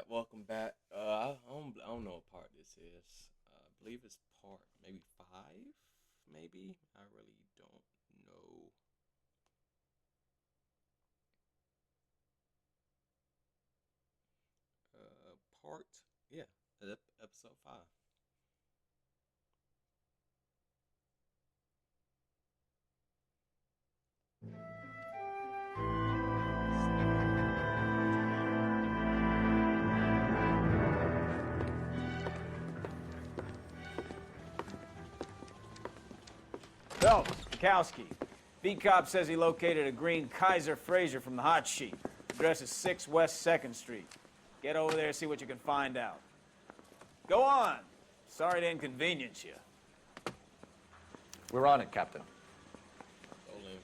welcome back. I don't know what part this is. I believe it's part maybe five, maybe. I really don't know. Part yeah, episode five. Phelps, Kowski. Beat cop says he located a green Kaiser Fraser from the hot sheet. Address is 6 West 2nd Street. Get over there, see what you can find out. Go on. Sorry to inconvenience you. We're on it, Captain. Stolen.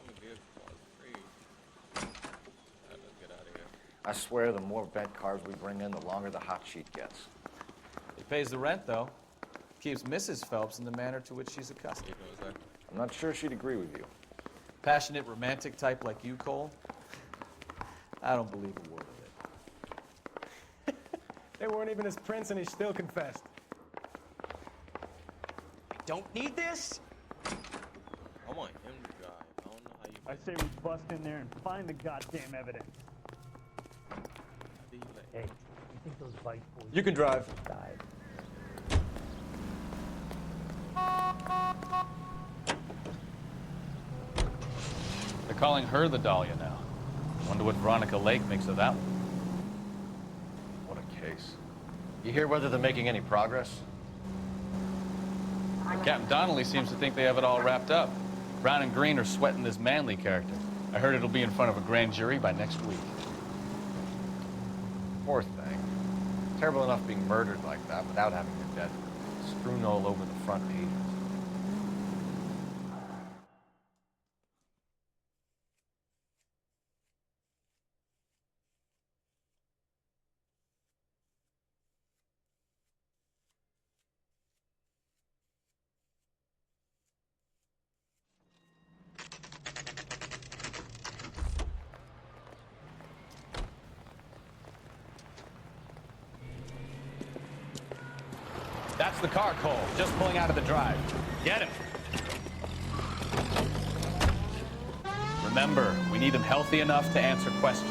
Only vehicle was free. Let's get out of here. I swear the more bent cars we bring in, the longer the hot sheet gets. It pays the rent, though. Keeps Mrs. Phelps in the manner to which she's accustomed. I'm not sure she'd agree with you. Passionate, romantic type like you, Cole? I don't believe a word of it. They weren't even his prince and he still confessed. Don't need this? I want him to drive. I don't know how you. I say we bust in there and find the goddamn evidence. How do you let? Hey, you think those bike boys You can drive. died? They're calling her the Dahlia now. Wonder what Veronica Lake makes of that one. What a case. You hear whether they're making any progress? Captain Donnelly seems to think they have it all wrapped up. Brown and Green are sweating this Manley character. I heard it'll be in front of a grand jury by next week. Poor thing. Terrible enough being murdered like that without having your dead strewn all over the front pages. That's the car, Cole. Just pulling out of the drive. Get him. Remember, we need him healthy enough to answer questions.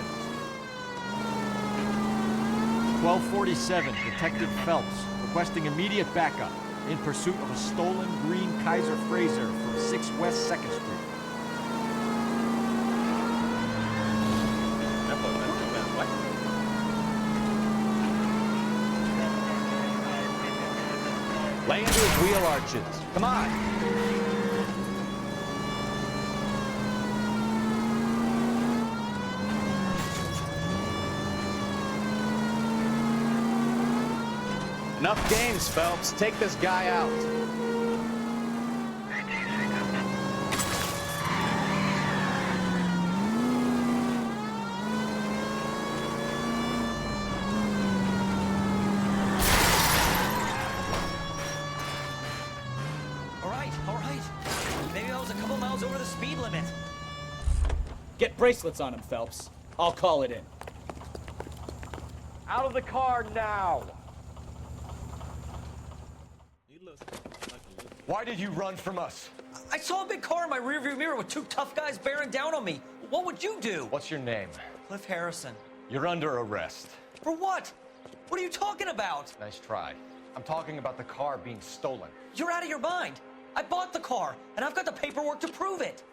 1247, Detective Phelps, requesting immediate backup in pursuit of a stolen green Kaiser Fraser from 6 West 2nd Street. Lay into his wheel arches. Come on. Enough games, Phelps. Take this guy out. All right. Maybe I was a couple miles over the speed limit. Get bracelets on him, Phelps. I'll call it in. Out of the car now! He looks like a little. Why did you run from us? I saw a big car in my rearview mirror with two tough guys bearing down on me. What would you do? What's your name? Cliff Harrison. You're under arrest. For what? What are you talking about? Nice try. I'm talking about the car being stolen. You're out of your mind. I bought the car, and I've got the paperwork to prove it.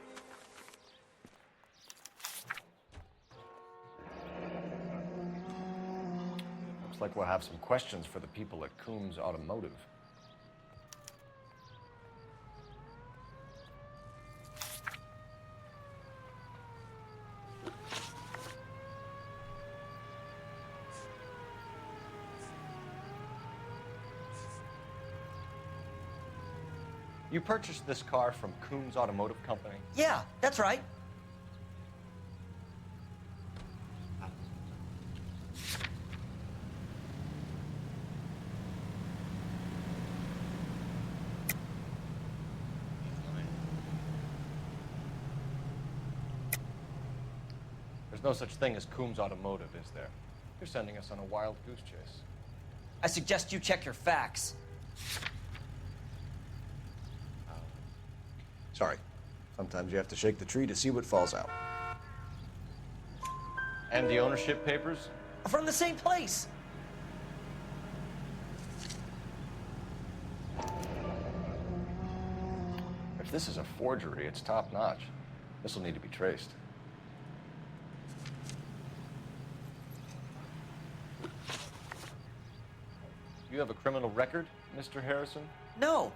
Looks like we'll have some questions for the people at Coombs Automotive. You purchased this car from Coombs Automotive Company? Yeah, that's right. There's no such thing as Coombs Automotive, is there? You're sending us on a wild goose chase. I suggest you check your facts. Sorry. Sometimes you have to shake the tree to see what falls out. And the ownership papers? From the same place. If this is a forgery, it's top-notch. This will need to be traced. You have a criminal record, Mr. Harrison? No,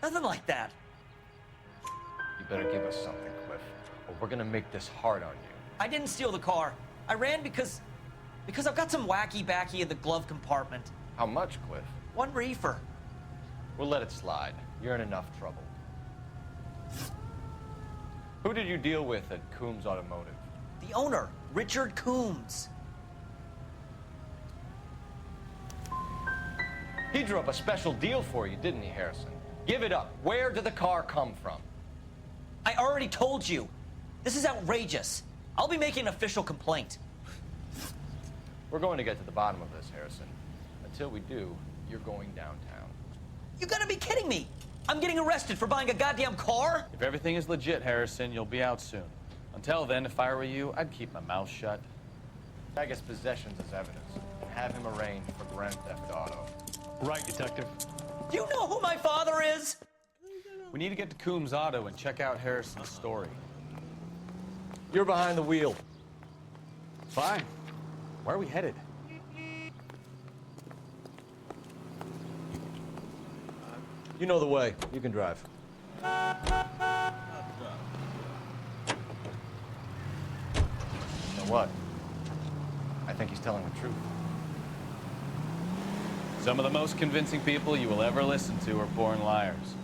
nothing like that. You better give us something, Cliff, or we're gonna make this hard on you. I didn't steal the car. I ran because I've got some wacky backy in the glove compartment. How much, Cliff? 1 reefer. We'll let it slide. You're in enough trouble. Who did you deal with at Coombs Automotive? The owner, Richard Coombs. He drew up a special deal for you, didn't he, Harrison? Give it up. Where did the car come from? I already told you. This is outrageous. I'll be making an official complaint. We're going to get to the bottom of this, Harrison. Until we do, you're going downtown. You gotta be kidding me. I'm getting arrested for buying a goddamn car? If everything is legit, Harrison, you'll be out soon. Until then, if I were you, I'd keep my mouth shut. I guess possessions as evidence, and have him arraigned for grand theft auto. Right, Detective. Do you know who my father is? We need to get to Coombs Auto and check out Harrison's story. You're behind the wheel. Fine. Where are we headed? You know the way. You can drive. You know what? I think he's telling the truth. Some of the most convincing people you will ever listen to are born liars.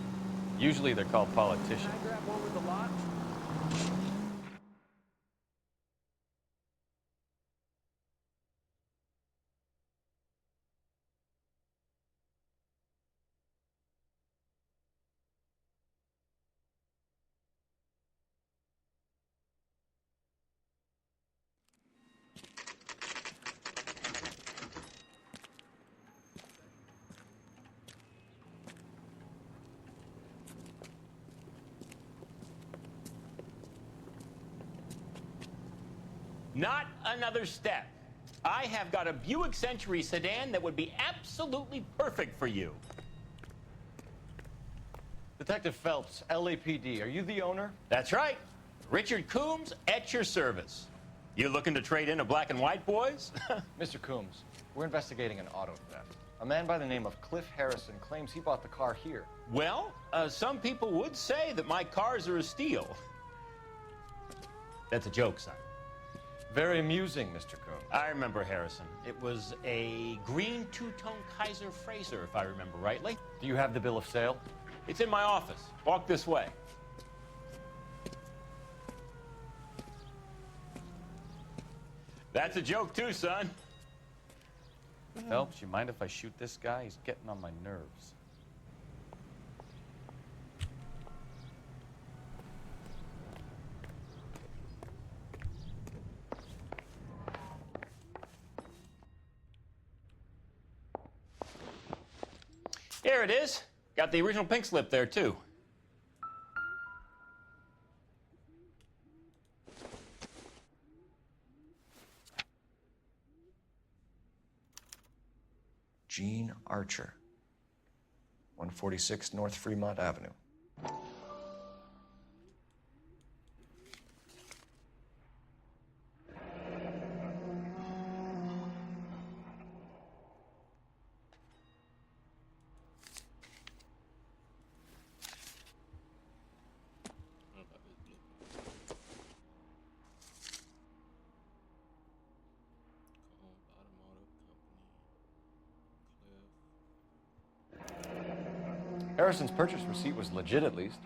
Usually they're called politicians. Can I grab one with the lot? Not another step. I have got a Buick Century sedan that would be absolutely perfect for you. Detective Phelps, LAPD, are you the owner? That's right. Richard Coombs at your service. You looking to trade in a black and white, boys? Mr. Coombs, we're investigating an auto theft. A man by the name of Cliff Harrison claims he bought the car here. Well, some people would say that my cars are a steal. That's a joke, son. Very amusing, Mr. Coombs. I remember Harrison. It was a green two-tone Kaiser Frazer, if I remember rightly. Do you have the bill of sale? It's in my office. Walk this way. That's a joke too, son. Phelps, you mind if I shoot this guy? He's getting on my nerves. Here it is. Got the original pink slip there, too. Gene Archer, 146 North Fremont Avenue. Harrison's purchase receipt was legit, at least.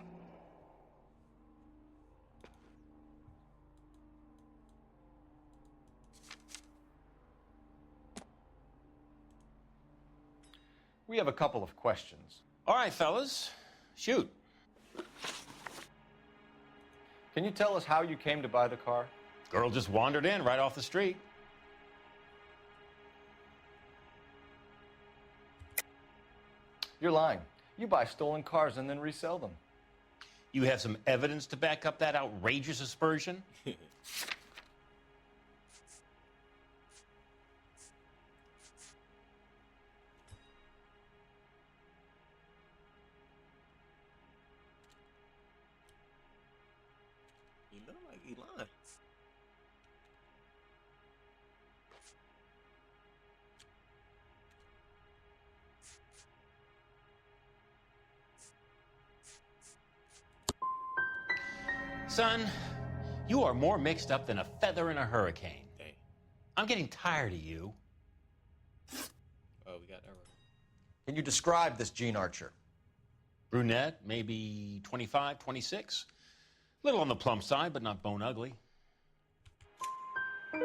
We have a couple of questions. All right, fellas. Shoot. Can you tell us how you came to buy the car? Girl just wandered in right off the street. You're lying. You buy stolen cars and then resell them. You have some evidence to back up that outrageous aspersion? He look like he lying. Son, you are more mixed up than a feather in a hurricane. Dang. I'm getting tired of you. Oh, we got that right. Can you describe this Gene Archer? Brunette, maybe 25, 26. Little on the plump side, but not bone ugly.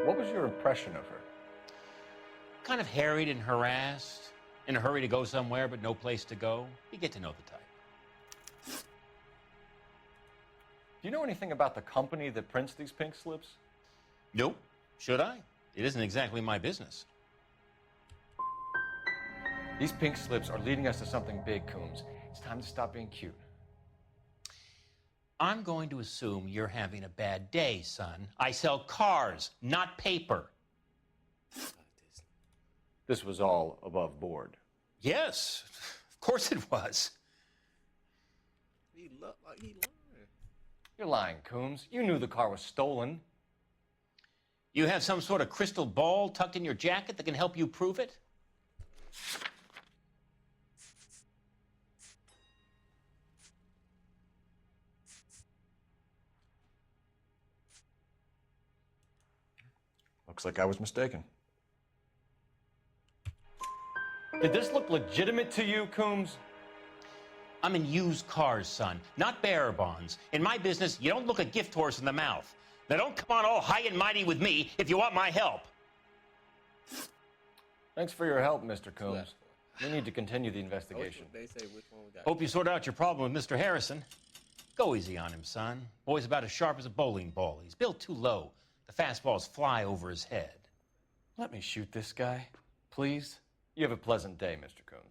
What was your impression of her? Kind of harried and harassed. In a hurry to go somewhere, but no place to go. You get to know the type. Do you know anything about the company that prints these pink slips? Nope. Should I? It isn't exactly my business. These pink slips are leading us to something big, Coombs. It's time to stop being cute. I'm going to assume you're having a bad day, son. I sell cars, not paper. This was all above board. Yes, of course it was. He look like he lying. You're lying, Coombs. You knew the car was stolen. You have some sort of crystal ball tucked in your jacket that can help you prove it? Looks like I was mistaken. Did this look legitimate to you, Coombs? I'm in used cars, son, not bearer bonds. In my business, you don't look a gift horse in the mouth. Now don't come on all high and mighty with me if you want my help. Thanks for your help, Mr. Coombs. We need to continue the investigation. They say which one we got. Hope you sort out your problem with Mr. Harrison. Go easy on him, son. Boy's about as sharp as a bowling ball. He's built too low. The fastballs fly over his head. Let me shoot this guy, please. You have a pleasant day, Mr. Coombs.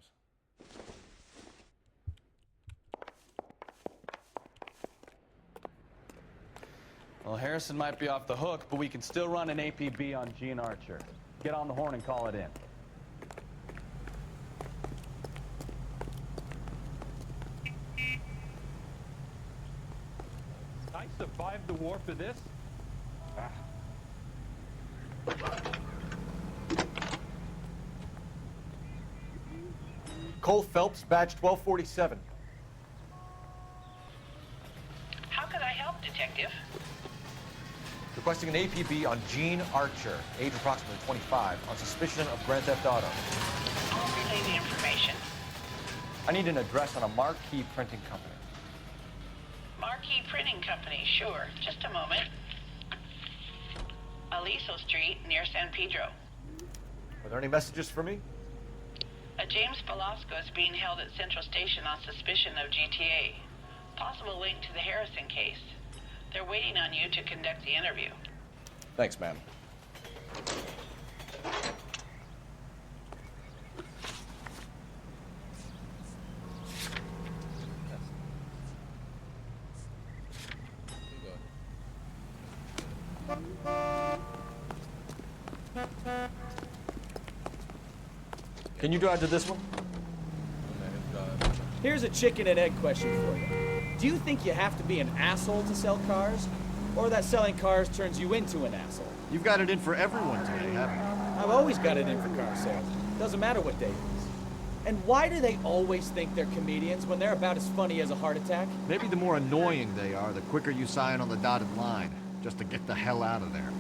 Well, Harrison might be off the hook, but we can still run an APB on Gene Archer. Get on the horn and call it in. I survived the war for this? Cole Phelps, badge 1247. How could I help, Detective? Requesting an APB on Gene Archer, age approximately 25, on suspicion of Grand Theft Auto. I'll relay the information. I need an address on a marquee printing company. Marquee Printing Company, sure. Just a moment. Aliso Street, near San Pedro. Are there any messages for me? A James Velasco is being held at Central Station on suspicion of GTA. Possible link to the Harrison case. They're waiting on you to conduct the interview. Thanks, ma'am. Can you drive to this one? Here's a chicken and egg question for you. Do you think you have to be an asshole to sell cars? Or that selling cars turns you into an asshole? You've got it in for everyone today, haven't you? I've always got it in for car sales. Doesn't matter what day it is. And why do they always think they're comedians when they're about as funny as a heart attack? Maybe the more annoying they are, the quicker you sign on the dotted line, just to get the hell out of there.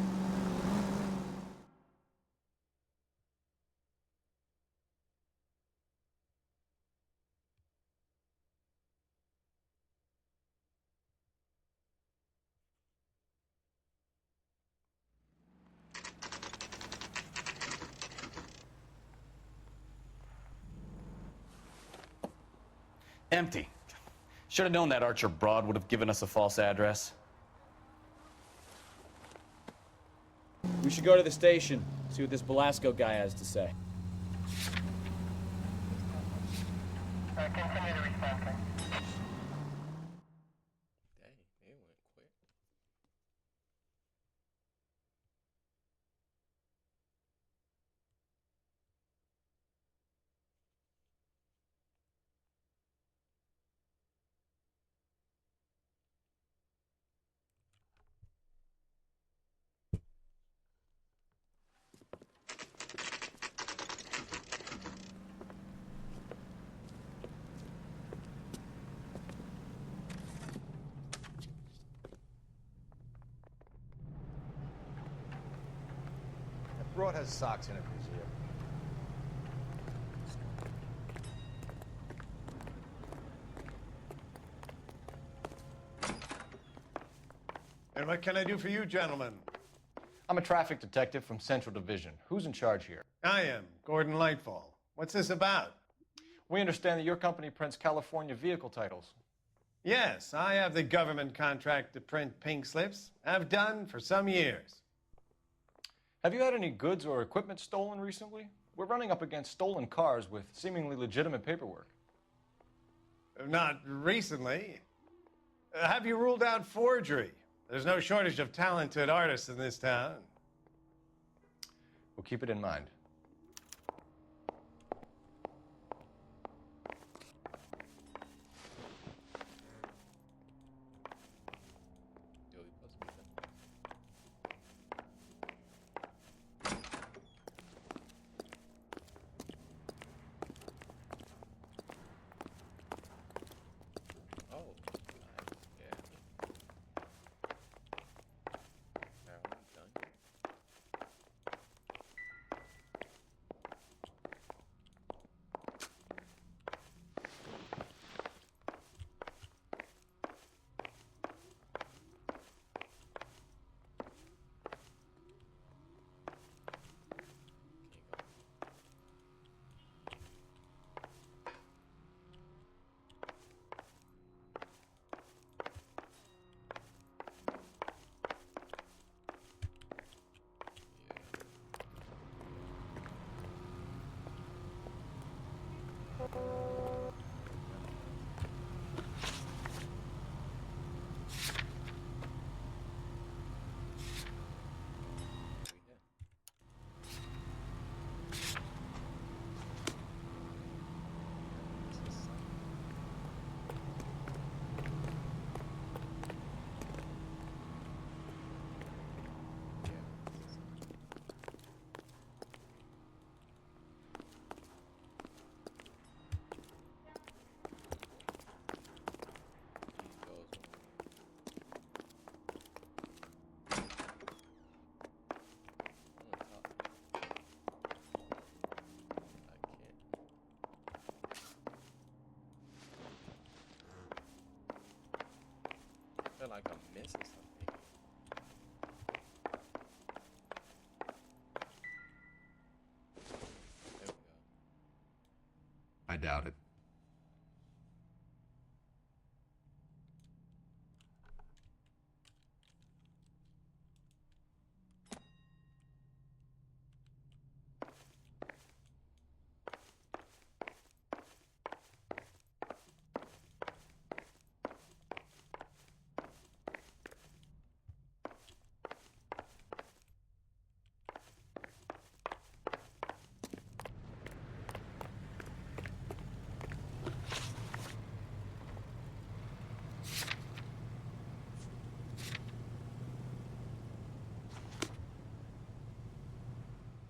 Empty. Should have known that Archer broad would have given us a false address. We should go to the station, see what this Velasco guy has to say. Dang, it went quick. That broad has socks in it, Museum. And what can I do for you, gentlemen? I'm a traffic detective from Central Division. Who's in charge here? I am, Gordon Lightfall. What's this about? We understand that your company prints California vehicle titles. Yes, I have the government contract to print pink slips. I've done for some years. Have you had any goods or equipment stolen recently? We're running up against stolen cars with seemingly legitimate paperwork. Not recently. Have you ruled out forgery? There's no shortage of talented artists in this town. We'll keep it in mind. I feel like I'm missing something. There we go. I doubt it.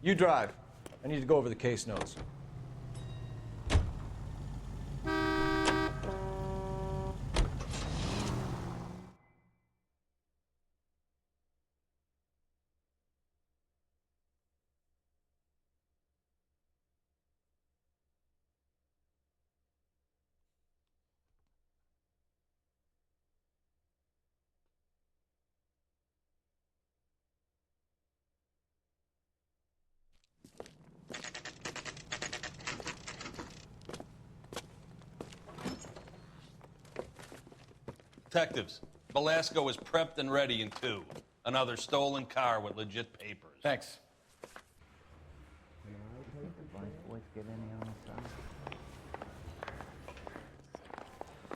You drive. I need to go over the case notes. Detectives, Velasco is prepped and ready in 2. Another stolen car with legit papers. Thanks.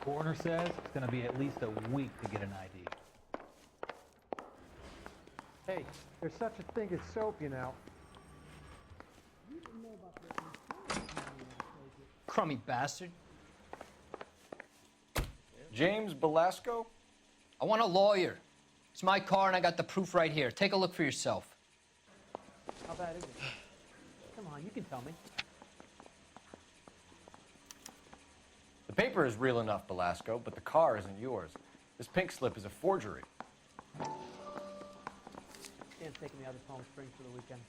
Coroner says it's going to be at least a week to get an ID. Hey, there's such a thing as soap, you know. Crummy bastard. James Belasco? I want a lawyer. It's my car and I got the proof right here. Take a look for yourself. How bad is it? Come on, you can tell me. The paper is real enough, Belasco, but the car isn't yours. This pink slip is a forgery. Dan's taking me out of Palm Springs for the weekend.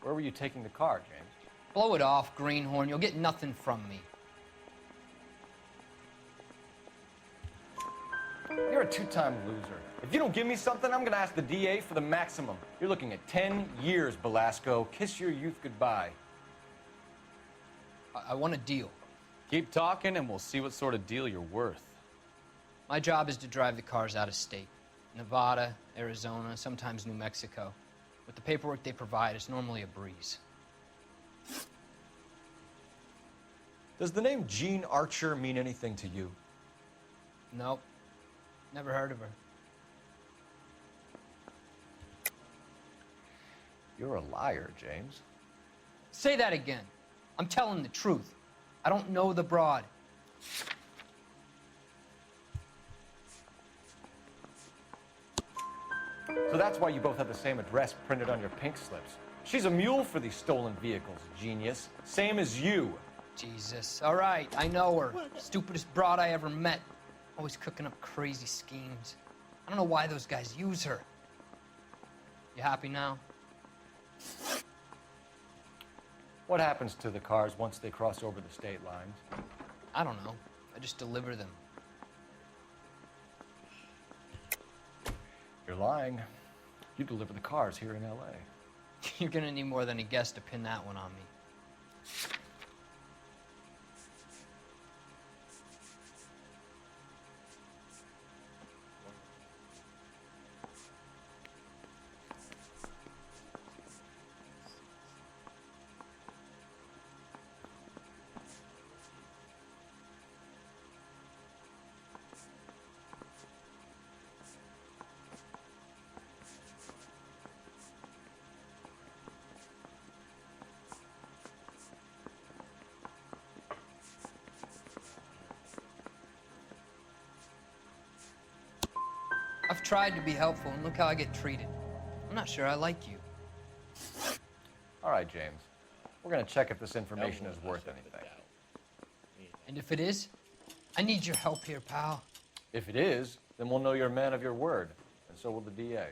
Where were you taking the car, James? Blow it off, greenhorn. You'll get nothing from me. You're a two-time loser. If you don't give me something, I'm gonna ask the DA for the maximum. You're looking at 10 years, Belasco. Kiss your youth goodbye. I want a deal. Keep talking and we'll see what sort of deal you're worth. My job is to drive the cars out of state. Nevada, Arizona, sometimes New Mexico. With the paperwork they provide, it's normally a breeze. Does the name Jean Archer mean anything to you? Nope. Never heard of her. You're a liar, James. Say that again. I'm telling the truth. I don't know the broad. So that's why you both have the same address printed on your pink slips. She's a mule for these stolen vehicles, genius. Same as you. Jesus. All right, I know her. Stupidest broad I ever met. Always cooking up crazy schemes. I don't know why those guys use her. You happy now? What happens to the cars once they cross over the state lines? I don't know. I just deliver them. You're lying. You deliver the cars here in L.A. You're gonna need more than a guess to pin that one on me. I've tried to be helpful, and look how I get treated. I'm not sure I like you. All right, James. We're going to check if this information is worth anything. And if it is, I need your help here, pal. If it is, then we'll know you're a man of your word, and so will the DA.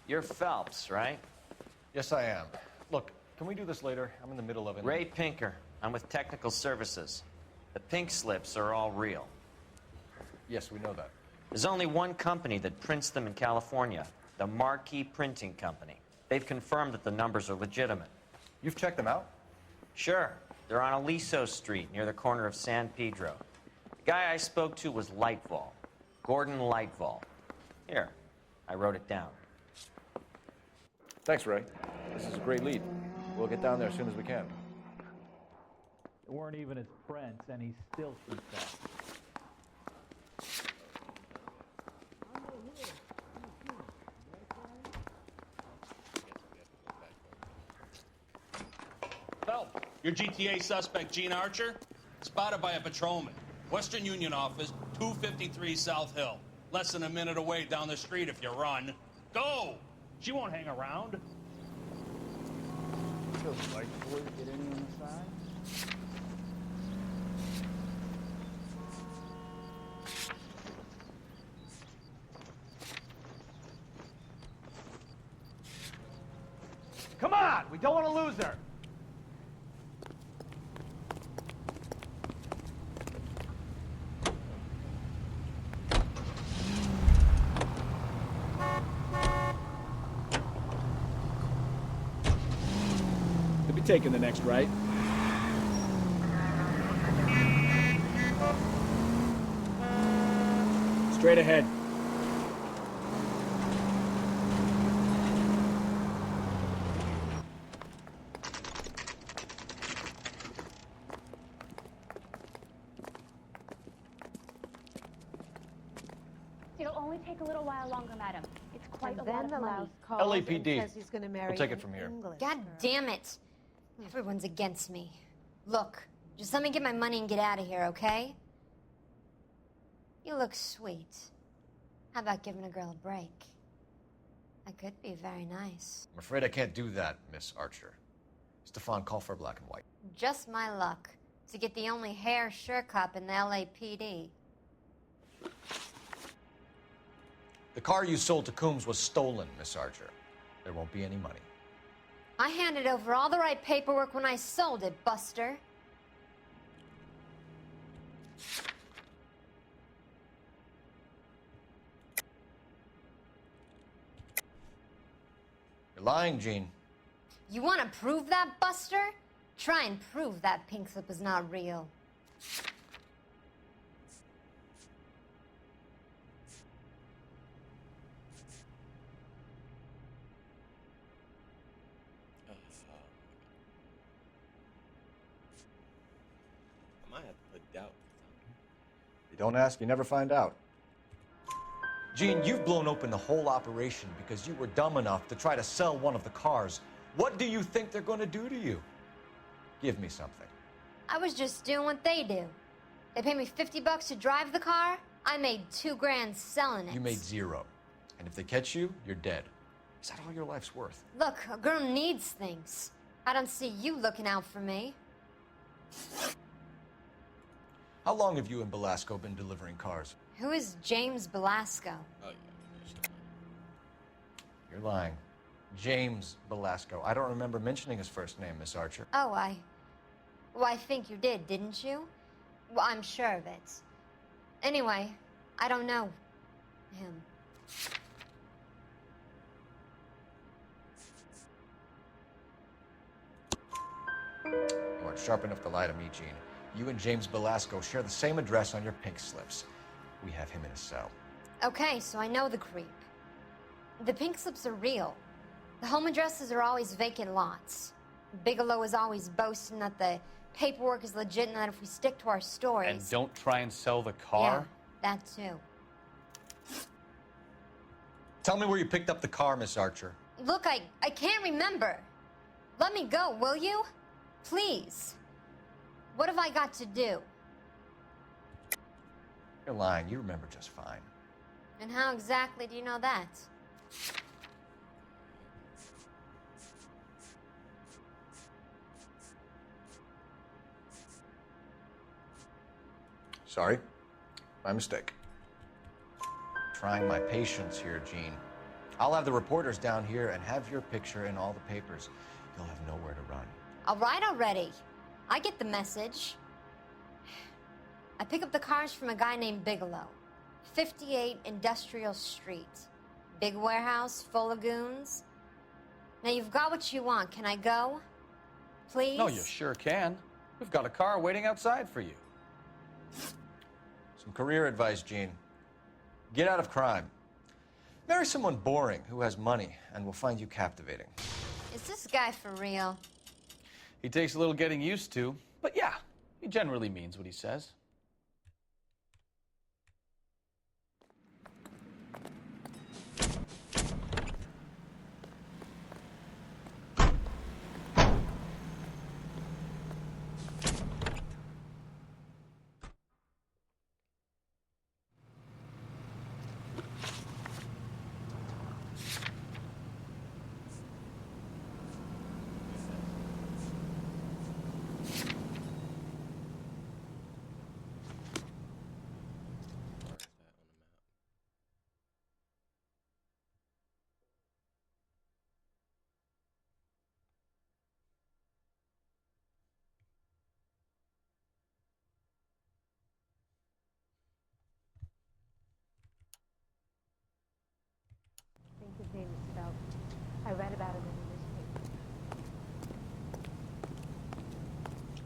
You're Phelps, right? Yes, I am. Look, can we do this later? I'm in the middle of it. Ray Pinker. I'm with Technical Services. The pink slips are all real. Yes, we know that. There's only one company that prints them in California, the Marquee Printing Company. They've confirmed that the numbers are legitimate. You've checked them out? Sure. They're on Aliso Street, near the corner of San Pedro. The guy I spoke to was Lightval. Gordon Lightval. Here, I wrote it down. Thanks, Ray. This is a great lead. We'll get down there as soon as we can. They weren't even his friends, and he still shoots that. Phelps, your GTA suspect, Jean Archer, spotted by a patrolman. Western Union office, 253 South Hill. Less than a minute away down the street if you run. Go! She won't hang around. Those white boys get any on the side? Come on! We don't want to lose her! The You're taking the next right. Straight ahead. It'll only take a little while longer, madam. It's quite a lot then of the money. louse calls and LAPD. says he's going to marry We'll take it an from here. English God girl. damn it. Everyone's against me. Look, just let me get my money and get out of here, okay? You look sweet. How about giving a girl a break? That could be very nice. I'm afraid I can't do that, Miss Archer. Stefan, call for black and white. Just my luck to get the only hair sure cop in the LAPD. The car you sold to Coombs was stolen, Miss Archer. There won't be any money. I handed over all the right paperwork when I sold it, Buster. You're lying, Jean. You want to prove that, Buster? Try and prove that pink slip is not real. I might have to put doubt. You don't ask, you never find out. Gene, you've blown open the whole operation because you were dumb enough to try to sell one of the cars. What do you think they're going to do to you? Give me something. I was just doing what they do. They paid me $50 to drive the car. I made $2 grand selling it. You made zero. And if they catch you, you're dead. Is that all your life's worth? Look, a girl needs things. I don't see you looking out for me. How long have you and Belasco been delivering cars? Who is James Belasco? Oh, yeah. You're lying. James Belasco. I don't remember mentioning his first name, Miss Archer. Oh, well, I think you did, didn't you? Well, I'm sure of it. Anyway, I don't know him. You aren't sharp enough to lie to me, Gene. You and James Belasco share the same address on your pink slips. We have him in a cell. Okay, so I know the creep. The pink slips are real. The home addresses are always vacant lots. Bigelow is always boasting that the paperwork is legit and that if we stick to our stories... And don't try and sell the car? Yeah, that too. Tell me where you picked up the car, Miss Archer. Look, I can't remember. Let me go, will you? Please. What have I got to do? You're lying. You remember just fine. And how exactly do you know that? Sorry. My mistake. Trying my patience here, Gene. I'll have the reporters down here and have your picture in all the papers. You'll have nowhere to run. All right already. I get the message. I pick up the cars from a guy named Bigelow. 58 Industrial Street. Big warehouse, full of goons. Now you've got what you want. Can I go? Please? No, you sure can. We've got a car waiting outside for you. Some career advice, Gene. Get out of crime. Marry someone boring who has money and will find you captivating. Is this guy for real? He takes a little getting used to, but yeah, he generally means what he says.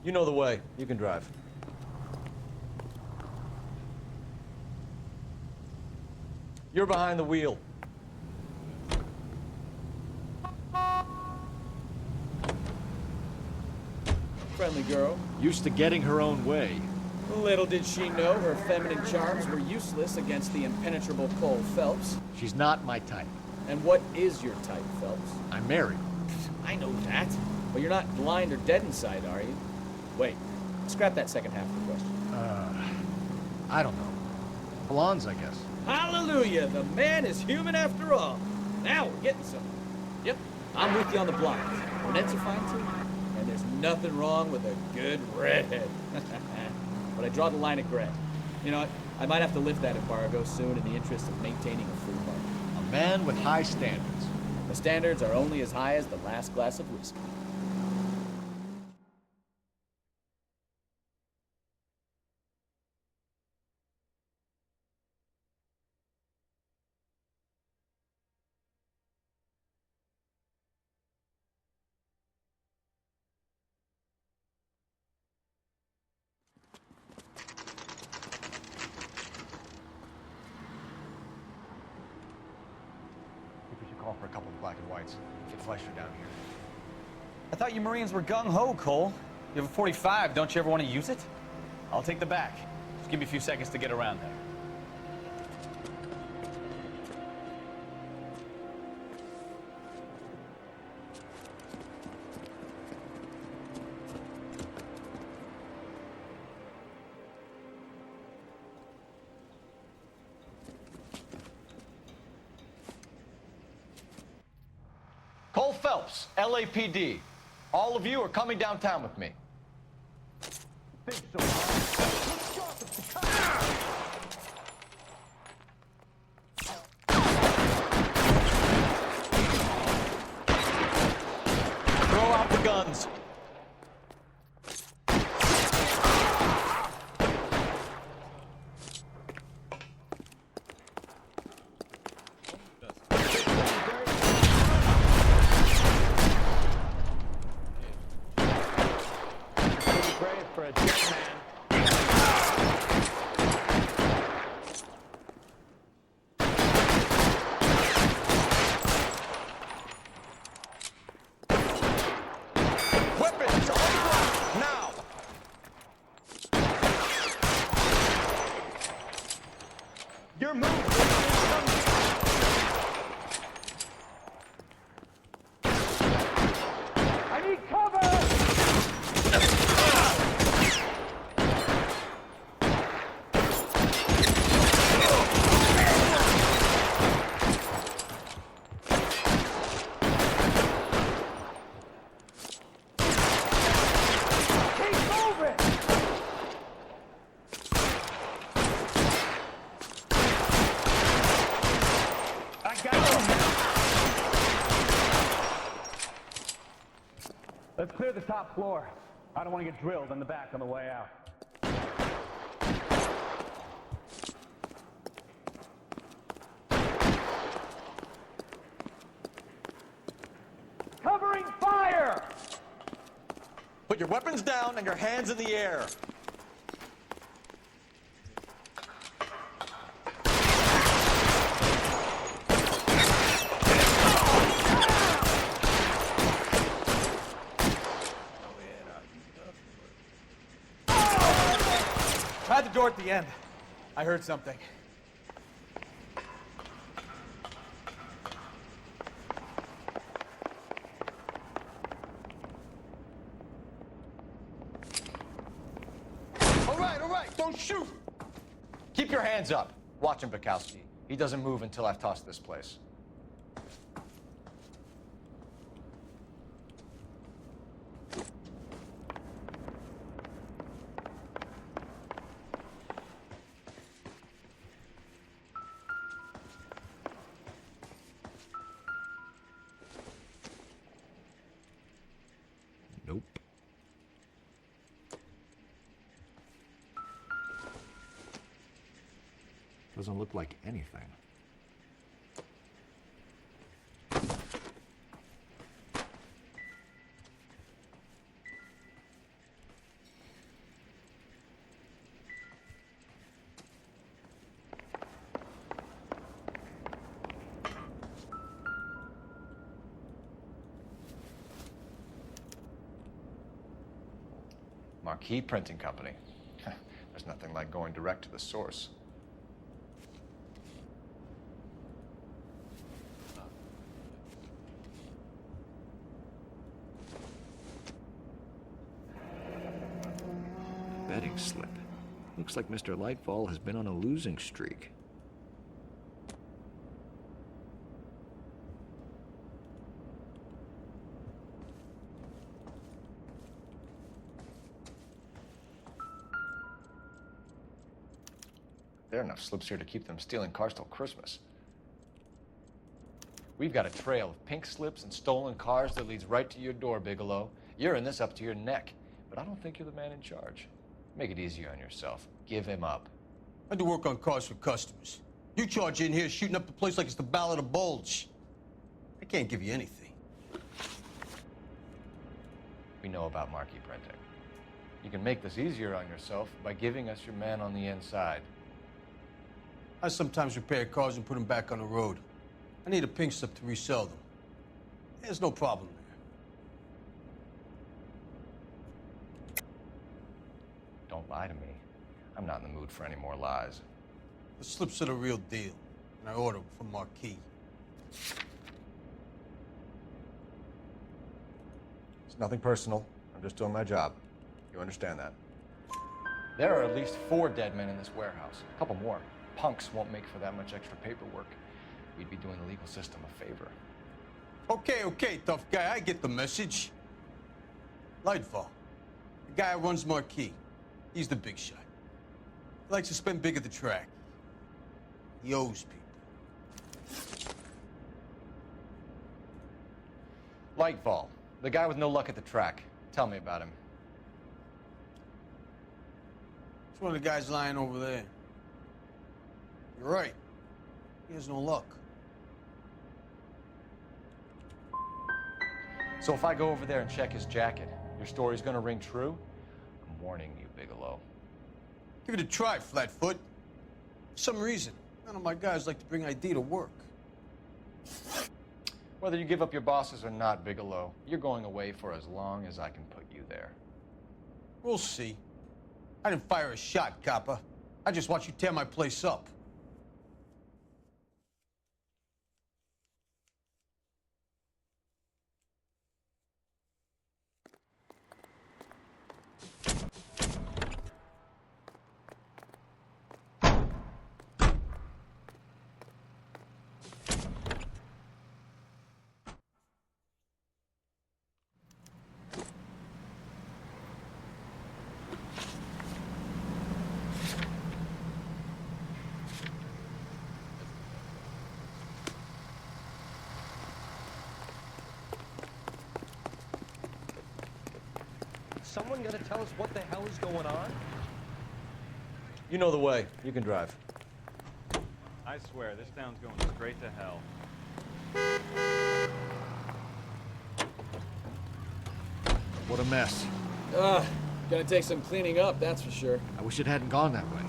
You know the way. You can drive. You're behind the wheel. Friendly girl. Used to getting her own way. Little did she know her feminine charms were useless against the impenetrable Cole Phelps. She's not my type. And what is your type, Phelps? I'm married. I know that. But you're not blind or dead inside, are you? Wait, scrap that second half of the question. I don't know. Blondes, I guess. Hallelujah! The man is human after all. Now we're getting somewhere. Yep, I'm with you on the blondes. Brunettes are fine too. And there's nothing wrong with a good redhead. But I draw the line at gray. You know what? I might have to lift that embargo soon in the interest of maintaining a free market. A man with high standards. The standards are only as high as the last glass of whiskey. We should call for a couple of black and whites. Get Fleischer down here. I thought you Marines were gung-ho, Cole. You have a 45. Don't you ever want to use it? I'll take the back. Just give me a few seconds to get around there. Cole Phelps, LAPD. All of you are coming downtown with me. Throw out the guns. Let's clear the top floor. I don't want to get drilled in the back on the way out. Covering fire! Put your weapons down and your hands in the air. Try the door at the end. I heard something. All right, don't shoot! Keep your hands up. Watch him, Bukowski. He doesn't move until I've tossed this place. Nope. Doesn't look like anything. Marquis Printing Company. There's nothing like going direct to the source. Betting slip. Looks like Mr. Lightfall has been on a losing streak. There are enough slips here to keep them stealing cars till Christmas. We've got a trail of pink slips and stolen cars that leads right to your door, Bigelow. You're in this up to your neck, but I don't think you're the man in charge. Make it easier on yourself. Give him up. I do work on cars for customers. You charge in here shooting up the place like it's the Ballad of Bulge. I can't give you anything. We know about Marquis Printing. You can make this easier on yourself by giving us your man on the inside. I sometimes repair cars and put them back on the road. I need a pink slip to resell them. There's no problem there. Don't lie to me. I'm not in the mood for any more lies. The slips are the real deal, and I ordered them from Marquis. It's nothing personal. I'm just doing my job. You understand that? There are at least 4 dead men in this warehouse. A couple more. Punks won't make for that much extra paperwork. We'd be doing the legal system a favor. Okay, tough guy. I get the message. Lightfall, the guy who runs Marquis. He's the big shot. He likes to spend big at the track. He owes people. Lightfall, the guy with no luck at the track. Tell me about him. It's one of the guys lying over there. You're right. He has no luck. So if I go over there and check his jacket, your story's gonna ring true? I'm warning you, Bigelow. Give it a try, Flatfoot. For some reason, none of my guys like to bring ID to work. Whether you give up your bosses or not, Bigelow, you're going away for as long as I can put you there. We'll see. I didn't fire a shot, copper. I just watched you tear my place up. Someone gonna tell us what the hell is going on? You know the way. You can drive. I swear, this town's going straight to hell. What a mess. Gonna take some cleaning up, that's for sure. I wish it hadn't gone that way.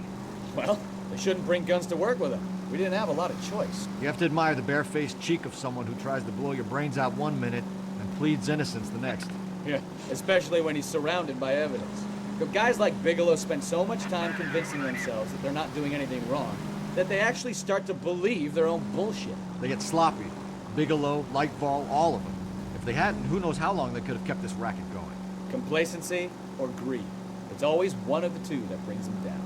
Well, they shouldn't bring guns to work with them. We didn't have a lot of choice. You have to admire the barefaced cheek of someone who tries to blow your brains out one minute and pleads innocence the next. Yeah, especially when he's surrounded by evidence. But guys like Bigelow spend so much time convincing themselves that they're not doing anything wrong that they actually start to believe their own bullshit. They get sloppy. Bigelow, Lightfall, all of them. If they hadn't, who knows how long they could have kept this racket going. Complacency or greed. It's always one of the two that brings them down.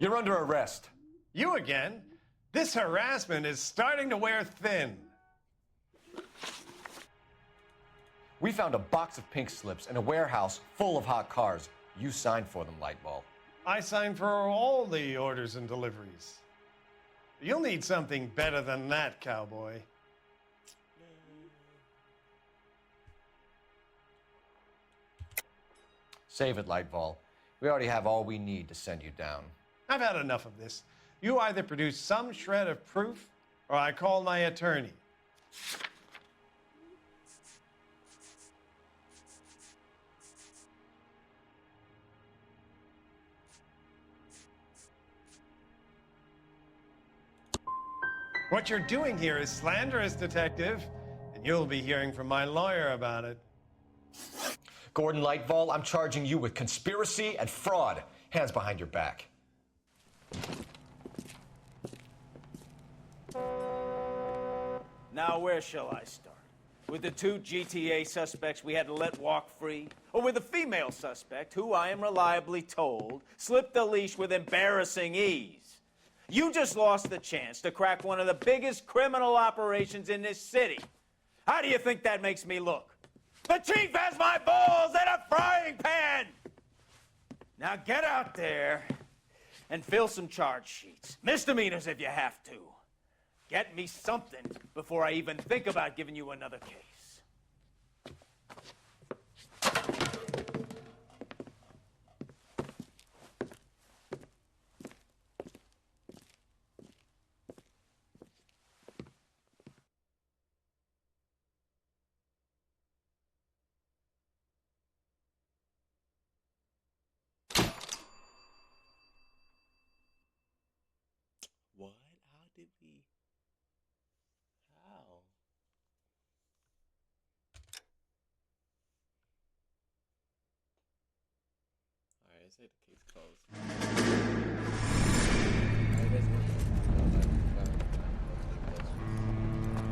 You're under arrest. You again? This harassment is starting to wear thin. We found a box of pink slips in a warehouse full of hot cars. You signed for them, Lightball. I signed for all the orders and deliveries. You'll need something better than that, cowboy. Save it, Lightball. We already have all we need to send you down. I've had enough of this. You either produce some shred of proof, or I call my attorney. What you're doing here is slanderous, Detective, and you'll be hearing from my lawyer about it. Gordon Lightball, I'm charging you with conspiracy and fraud. Hands behind your back. Now, where shall I start? With the 2 GTA suspects we had to let walk free? Or with the female suspect, who I am reliably told slipped the leash with embarrassing ease? You just lost the chance to crack one of the biggest criminal operations in this city. How do you think that makes me look? The chief has my balls in a frying pan! Now get out there and fill some charge sheets. Misdemeanors if you have to. Get me something before I even think about giving you another case. What? How did we? How? Alright, I say the case closed.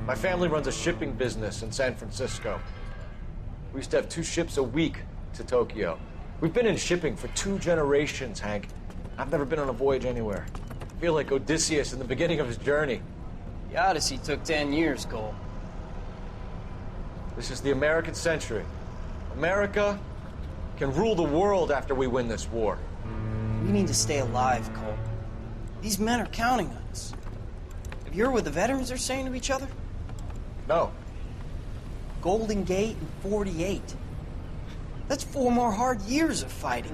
My family runs a shipping business in San Francisco. We used to have 2 ships a week to Tokyo. We've been in shipping for 2 generations, Hank. I've never been on a voyage anywhere. I feel like Odysseus in the beginning of his journey. The Odyssey took 10 years, Cole. This is the American century. America can rule the world after we win this war. We need to stay alive, Cole. These men are counting on us. Have you heard what the veterans are saying to each other? No. Golden Gate and 48. That's 4 more hard years of fighting.